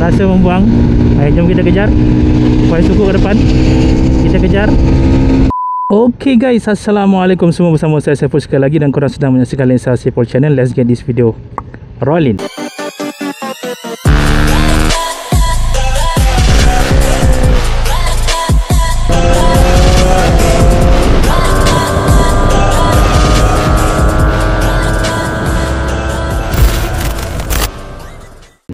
rasa membuang. Jom kita kejar. Suku ke depan. Kita kejar. Okay guys, Assalamualaikum semua, bersama saya Saiful sekali lagi dan korang sedang menyaksikan Lensa Saiful Channel. Let's get this video rolling.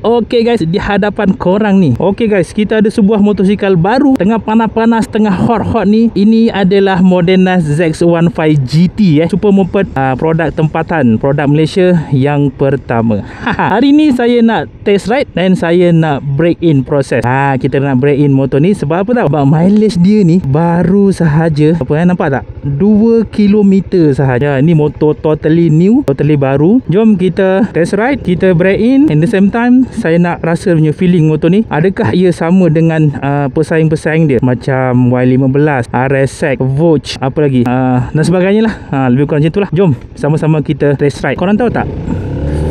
Okay guys, di hadapan korang ni. Okay guys, kita ada sebuah motosikal baru, tengah panas-panas, tengah hot-hot ni. Ini adalah Moderna ZX15 GT Super Moped, produk tempatan, produk Malaysia yang pertama. Hari ni saya nak test ride dan saya nak break in proses. Kita nak break in motor ni sebab apa tahu? Sebab mileage dia ni baru sahaja, nampak tak? 2 km sahaja. Ni motor totally new, totally baru. Jom kita test ride, kita break in. In the same time, saya nak rasa punya feeling motor ni, adakah ia sama dengan pesaing-pesaing dia macam Y15, RSX, Vogue, apa lagi dan sebagainya lah. Lebih kurang macam tu lah. Jom sama-sama kita test ride. Korang tahu tak,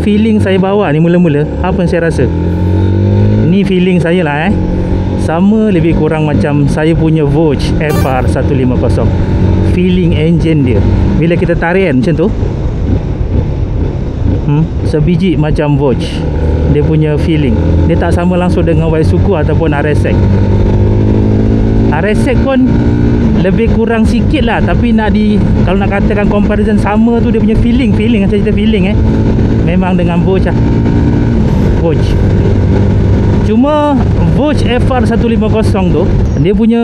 feeling saya bawa ni mula-mula, apa yang saya rasa? Ni feeling saya lah sama lebih kurang macam saya punya Vogue FR150. Feeling engine dia bila kita tarik kan macam tu, sebiji macam Vogue. Dia punya feeling, dia tak sama langsung dengan Suku ataupun RSX. RSX pun lebih kurang sikit lah, tapi kalau nak katakan comparison sama tu, dia punya feeling macam cerita feeling memang dengan Vogue lah. Vogue. Cuma Vogue FR150 tu, dia punya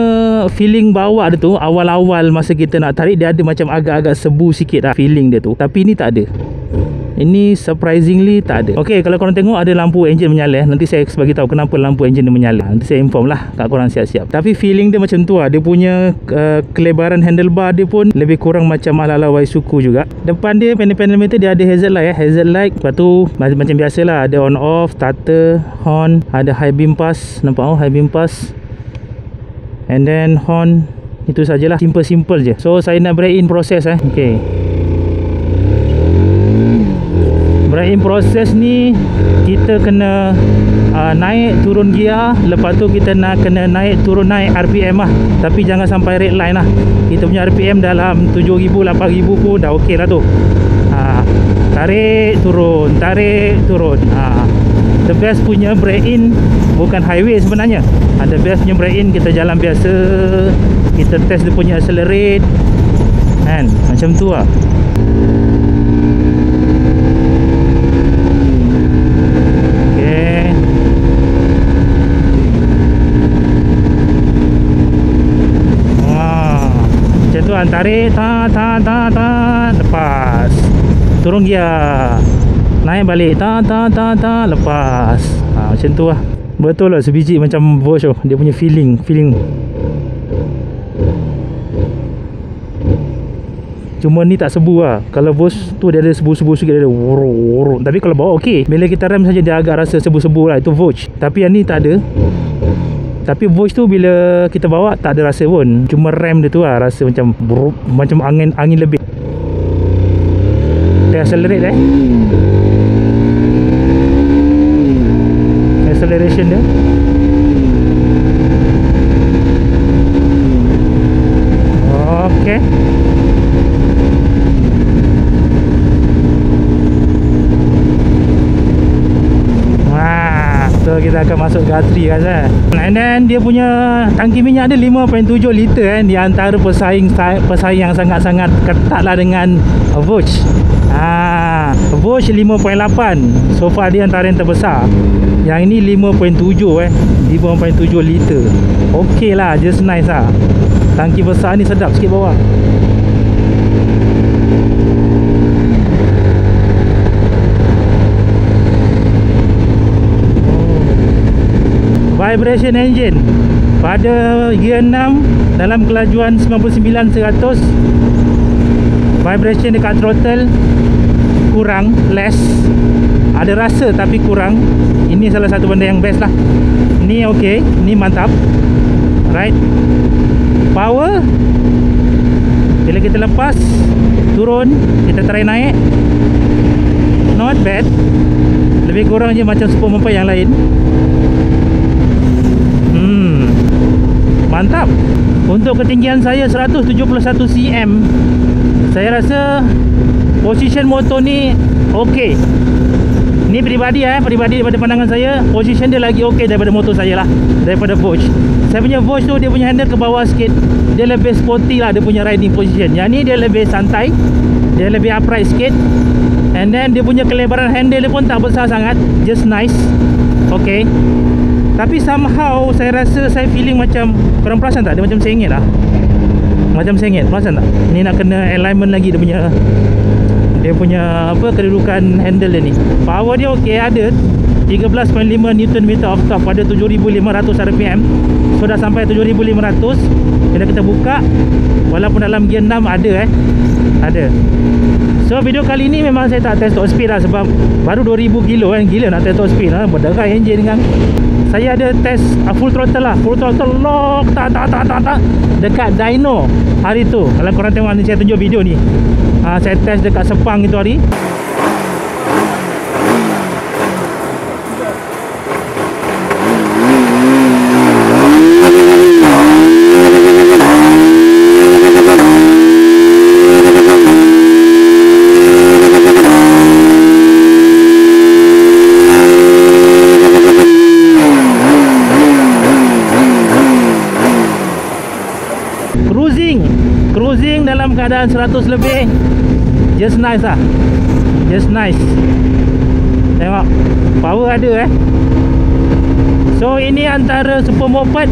feeling bawa dia tu, awal-awal masa kita nak tarik, dia ada macam agak-agak sebu sikit lah feeling dia tu. Tapi ni tak ada. Ini surprisingly tak ada. Okay, kalau korang tengok ada lampu enjin menyala, nanti saya bagi tahu kenapa lampu enjin dia menyala. Nanti saya inform lah kat korang siap-siap. Tapi feeling dia macam tu lah. Dia punya kelebaran handlebar dia pun lebih kurang macam ala-ala Suku juga. Depan dia panel meter dia ada hazard light hazard light. Lepas tu macam biasalah, ada on off, starter, horn, ada high beam pass. Nampak high beam pass. And then horn. Itu sajalah, simple je. So saya nak break in proses Okay. Break in proses ni kita kena naik turun gear, lepas tu kita nak kena naik turun naik RPM lah. Tapi jangan sampai red line lah. Kita punya RPM dalam 7,000 8,000 pun dah okey lah tu. Tarik turun, tarik turun. The best punya break in bukan highway sebenarnya. The best punya break in kita jalan biasa, kita test dia punya accelerate kan, macam tu lah. Tarik, lepas turun gear, naik balik, lepas. Macam tu lah. Betul lah, sebiji macam Vogue. Dia punya feeling. Cuma ni tak sebu lah. Kalau Vogue tu dia ada sebu-sebu sikit, dia ada wuruk. Tapi kalau bawa okey. Bila kita rem saja dia agak rasa sebu-sebu lah. Itu Vogue. Tapi yang ni tak ada. Tapi Vogue tu bila kita bawa tak ada rasa pun. Cuma rem dia tu lah rasa macam buruk, macam angin lebih. Kita accelerate acceleration dia. Okay. So kita akan masuk Guthrie guys And then dia punya tangki minyak dia 5.7 liter di antara pesaing yang sangat-sangat ketat lah dengan Vogue. Vogue 5.8. So far dia antara yang terbesar. Yang ini 5.7 5.7 liter. Okey lah, just nice lah. Tangki besar ni sedap sikit bawah. Vibration engine pada gear 6 dalam kelajuan 99-100. Vibration dekat throttle kurang, less. Ada rasa tapi kurang. Ini salah satu benda yang best lah. Ni okey, ni mantap. Right. Power, bila kita lepas, turun, kita try naik, not bad. Lebih kurang je macam Super Moped yang lain. untuk ketinggian saya 171 cm, saya rasa position motor ni okey. Ni peribadi daripada pandangan saya, position dia lagi okey daripada motor saya lah, daripada Voyage. Saya punya Voyage tu dia punya handle ke bawah sikit, dia lebih sporty lah dia punya riding position. Yang ni dia lebih santai, dia lebih upright sikit. And then dia punya kelebaran handle dia pun tak besar sangat, just nice. Okay. Tapi somehow saya rasa saya feeling macam, korang perasan tak? Dia macam sengit lah. Macam sengit, perasan tak? Ni nak kena alignment lagi dia punya apa, kedudukan handle dia ni. Power dia okey, ada 13.5 Nm of torque pada 7500 rpm. So dah sampai 7500. Bila kita buka, walaupun dalam gear 6 ada. So video kali ni memang saya tak test top speed lah, sebab baru 2000 kilo kan. Gila nak test top speed lah, berderai enjin kan. Saya ada test full throttle lah, full throttle lock tak dekat dyno hari tu. Kalau korang tengok ni, saya tunjuk video ni. Saya test dekat Sepang itu hari. Cruising dalam keadaan 100 lebih, just nice lah, just nice. Tengok, power ada So ini antara super moped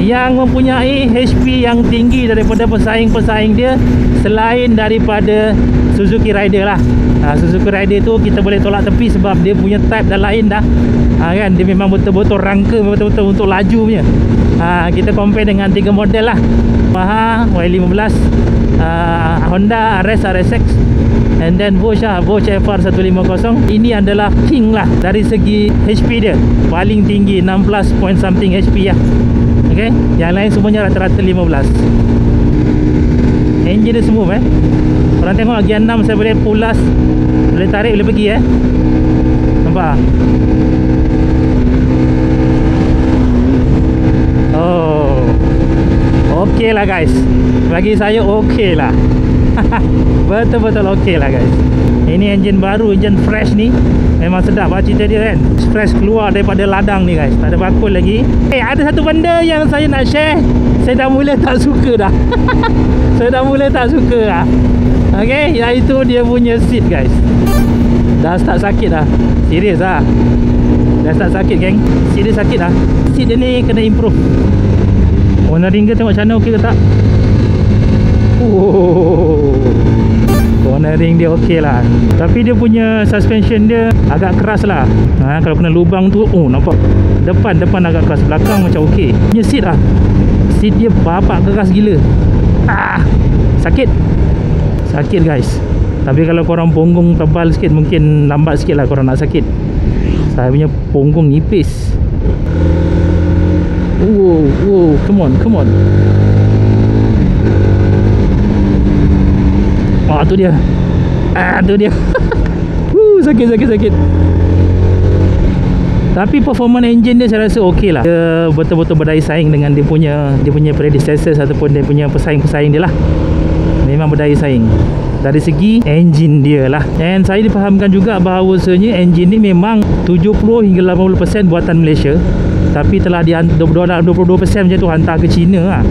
yang mempunyai HP yang tinggi daripada pesaing-pesaing dia, selain daripada Suzuki Rider lah. Suzuki Rider tu kita boleh tolak tepi sebab dia punya type dah lain dah. Kan, dia memang betul-betul rangka, betul-betul untuk laju punya. Kita compare dengan 3 model lah, Yamaha Y15, Honda RS, RSX, and then Voyage FR150. Ini adalah king lah dari segi HP dia, paling tinggi 16 point something HP lah. Okay, yang lain semuanya rata-rata 15. Engine dia smooth Korang tengok gear 6 saya boleh pulas, boleh tarik, boleh pergi nampak? Okey lah guys, bagi saya okey lah. Betul-betul okey lah guys. Ini engine baru, engine fresh ni. Memang sedap lah cerita dia kan. Fresh keluar daripada ladang ni guys, tak ada bakul lagi. Ada satu benda yang saya nak share. Saya dah mula tak suka dah. Saya dah mula tak suka lah. Okay, iaitu dia punya seat guys. Dah start sakit dah. Serius lah, dah start sakit geng. Seat dia sakit dah. Seat dia ni kena improve. Cornering dia tengok macam mana, okey ke tak? Cornering dia okey lah. Tapi dia punya suspension dia agak keras lah. Kalau kena lubang tu, nampak depan agak keras, belakang macam okey. Punya seat lah, seat dia bapak keras gila. Sakit guys. Tapi kalau korang punggung tebal sikit, mungkin lambat sikit lah korang nak sakit. Saya punya punggung nipis. Whoa, come on. Tu dia. Sakit. Tapi performance engine dia saya rasa okey lah. Dia betul-betul berdaya saing dengan dia punya predecessors ataupun dia punya pesaing-pesaing dia lah. Memang berdaya saing dari segi engine dia lah. Dan saya difahamkan juga bahawasanya engine ni memang 70 hingga 80% buatan Malaysia, tapi telah 22% macam tu hantar ke China lah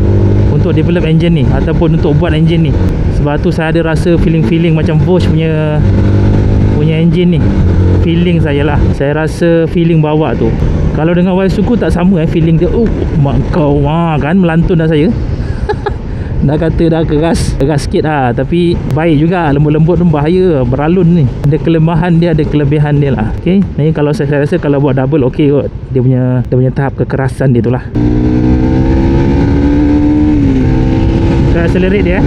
untuk develop engine ni ataupun untuk buat engine ni. Sebab tu saya ada rasa feeling macam Voyage punya engine ni. Feeling saya lah, saya rasa feeling bawa tu. Kalau dengan Y-Suku tak sama feeling dia. Mak kau kan melantun dah saya. Dah kata dah keras sikit lah, tapi baik juga, lembut-lembut tu bahaya, beralun ni. Ada kelemahan dia, ada kelebihan dia lah. Okay, ni kalau saya rasa kalau buat double okey kot. Dia punya tahap kekerasan dia tu lah. Kita accelerate dia.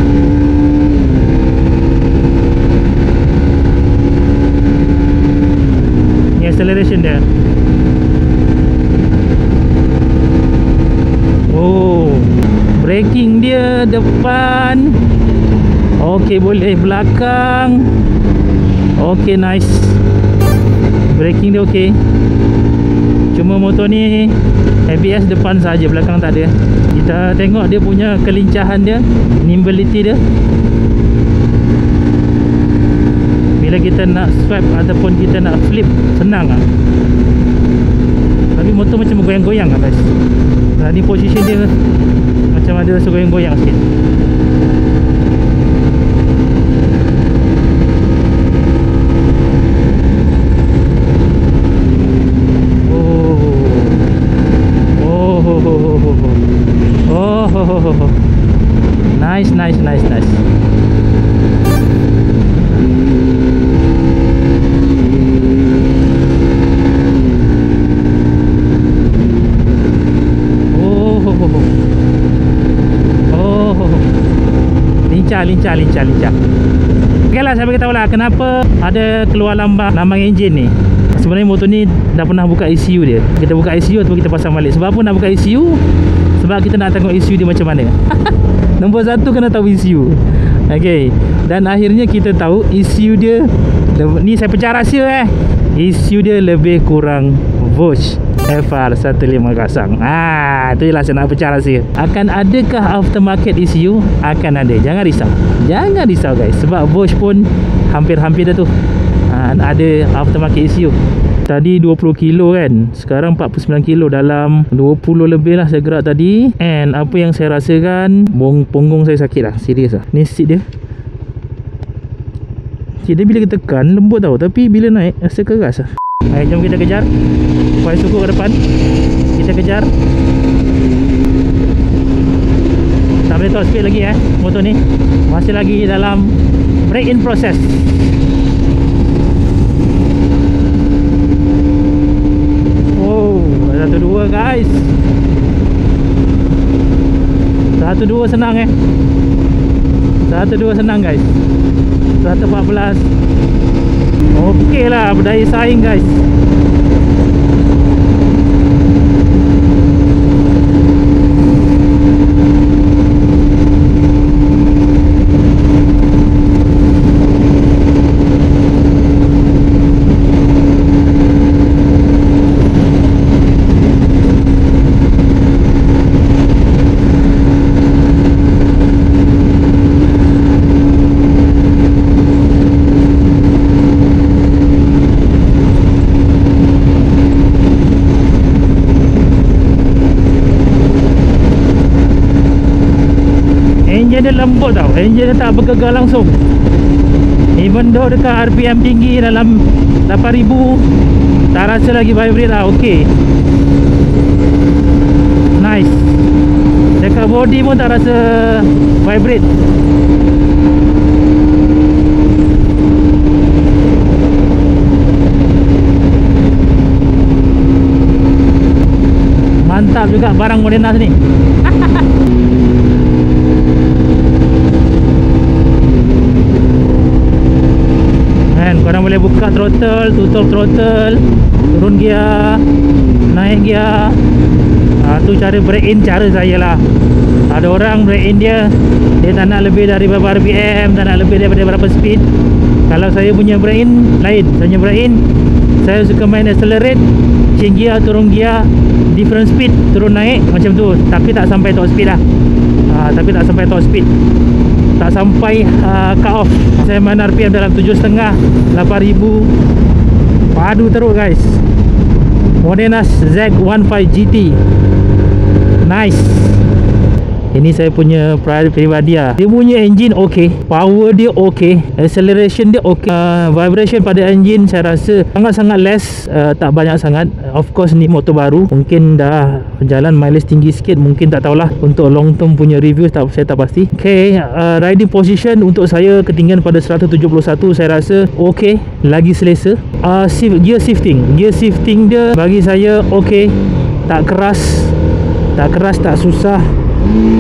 Ni acceleration dia. Braking dia depan okey, boleh belakang okey, nice. Braking dia okey. Cuma motor ni ABS depan saja, belakang tak ada. Kita Kita tengok dia punya kelincahan dia, nimbility dia. Bila kita nak swipe ataupun kita nak flip, senang lah. Tapi motor macam bergoyang-goyang lah guys. Ni position dia macam ada rasa goyang-goyang sikit. Nice. Lincah. Okay lah, saya beritahu lah kenapa ada keluar lambang enjin ni. Sebenarnya motor ni dah pernah buka ECU dia. Kita buka ECU ataupun kita pasang balik. Sebab apa nak buka ECU? Sebab kita nak tengok ECU dia macam mana. Nombor satu kena tahu ECU. Okay. Dan akhirnya kita tahu ECU dia, ni saya pecah rahsia ECU dia lebih kurang Bosch FR150. Tu je lah saya nak pecah rahsia. Akan adakah aftermarket ECU? Akan ada. Jangan risau guys. Sebab Bosch pun hampir-hampir dah tu ada aftermarket ECU. Tadi 20 kilo kan, sekarang 49 kilo, dalam 20 lebih lah saya gerak tadi. And apa yang saya rasakan, punggung saya sakit lah, serius lah. Ni seat dia, dia bila kita tekan lembut tau, tapi bila naik rasa keras lah. Baik, jom kita kejar supaya suku ke depan. Kita kejar. Tak boleh top speed lagi motor ni masih lagi dalam break in process. Oh, 1-2 guys. 1-2 senang 1-2 senang guys. 114. Okey lah, berdaya saing guys. Enjin dia lembut tau. Enjin dia tak bergegar langsung. Even though dekat RPM tinggi dalam 8000, tak rasa lagi vibrate lah. Okay, nice. Dekat body pun tak rasa vibrate. Mantap juga barang Modenas ni. Korang boleh buka throttle, tutup throttle, turun gear, naik gear. Tu cara break in, cara saya lah. Ada orang break in dia tak nak lebih dari berapa RPM, tak nak lebih daripada berapa speed. Kalau saya punya break in lain. Saya punya break in, saya suka main accelerate, change gear, turun gear, different speed, turun naik macam tu. Tapi tak sampai top speed lah. Tak sampai cut off. Saya main RPM dalam 7.5, 8000. Padu teruk guys. Modenas Z15 GT. Nice. Ini saya punya peribadi lah. Dia punya engine okey, power dia okey, acceleration dia okey, vibration pada engine saya rasa sangat-sangat less, tak banyak sangat. Of course ni motor baru, mungkin dah jalan mileage tinggi sikit, mungkin tak tahulah. Untuk long term punya review saya tak pasti. Okay, riding position untuk saya ketinggian pada 171 saya rasa okey, lagi selesa. Gear shifting dia bagi saya okey, tak keras, tak susah,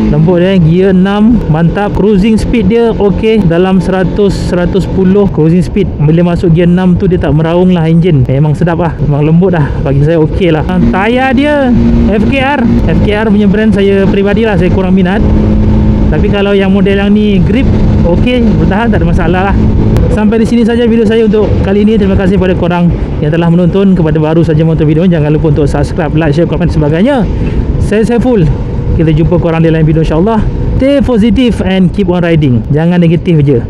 lembut gear 6 mantap. Cruising speed dia okey, dalam 100-110 cruising speed. Bila masuk gear 6 tu dia tak meraung lah engine, memang sedap lah, memang lembut lah, bagi saya okey lah. Tayar dia FKR punya brand saya peribadi lah, saya kurang minat. Tapi kalau yang model yang ni grip okey, bertahan, tak ada masalah lah. Sampai di sini saja video saya untuk kali ini. Terima kasih kepada korang yang telah menonton. Kepada baru saja menonton video, jangan lupa untuk subscribe, like, share, komen sebagainya. Saya Saiful, Kita jumpa korang di lain video insyaAllah. Stay positive and keep on riding. Jangan negatif je.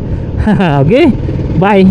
Okay, bye.